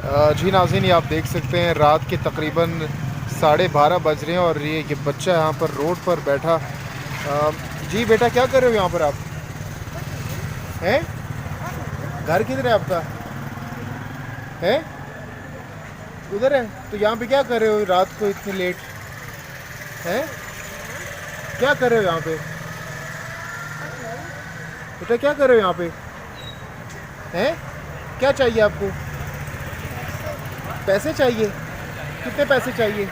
जी नाज़रीन, ये आप देख सकते हैं रात के तकरीबन 12:30 बज रहे हैं और ये बच्चा यहाँ पर रोड पर बैठा। जी बेटा, क्या कर रहे हो यहाँ पर आप? हैं? घर किधर है आपका? है उधर है? तो यहाँ पे क्या कर रहे हो रात को इतनी लेट? हैं? क्या कर रहे हो यहाँ पे? बेटा क्या कर रहे हो यहाँ पे? हैं? क्या चाहिए आपको? पैसे चाहिए? कितने पैसे चाहिए?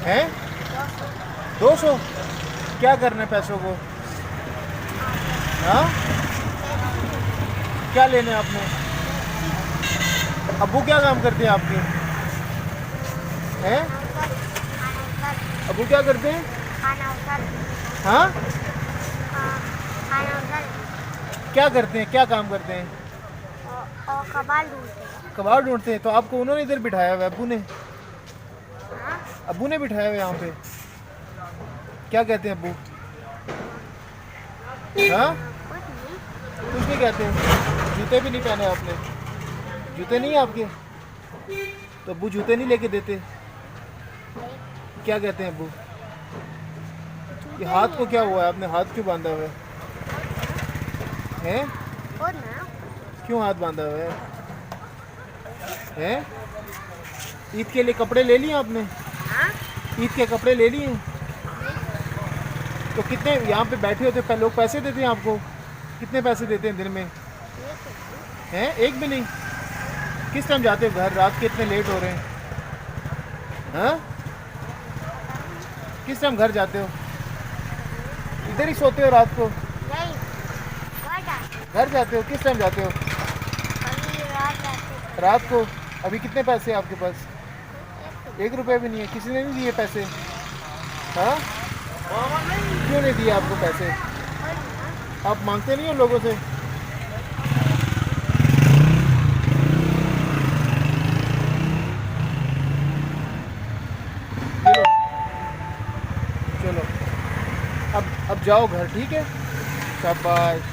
हैं? 200? क्या करना है पैसों को? हाँ, क्या लेने हैं आपने? अब्बू क्या काम करते हैं आपके? हैं? अब्बू क्या करते हैं? हाँ, क्या करते हैं, क्या काम करते हैं? और कबाड़ ढूंढते हैं। कबाड़ ढूंढते हैं। तो आपको उन्होंने इधर बिठाया हुआ है, अब्बू ने? हाँ? अब्बू ने बिठाया हुआ है यहाँ पे? क्या कहते हैं अब्बू? हाँ, कुछ नहीं। कुछ नहीं कहते हैं। जूते भी नहीं पहने आपने? जूते नहीं है आपके? तो अब्बू जूते नहीं लेके देते? क्या कहते हैं अब्बू? ये हाथ को क्या हुआ है? आपने हाथ क्यों बांधा हुआ है? हैं? और ना क्यों हाथ बांधा हुआ है? हैं? ईद के लिए कपड़े ले लिए आपने? हाँ? ईद के कपड़े ले लिए? तो कितने यहाँ पे बैठे होते हैं लोग पैसे देते हैं आपको? कितने पैसे देते हैं दिन में? हैं? एक भी नहीं? किस टाइम जाते हो घर? रात के इतने लेट हो रहे हैं। हाँ, किस टाइम घर जाते हो? इधर ही सोते हो रात को? नहीं, घर जाते। घर जाते हो? किस टाइम जाते हो? अभी रात जाते। रात को। अभी कितने पैसे हैं आपके पास? 1 रुपये भी नहीं है? किसी ने नहीं दिए पैसे? हाँ, क्यों नहीं दिए आपको पैसे? आप मांगते नहीं हो लोगों से? चलो, चलो, अब जाओ घर, ठीक है? शाबाश।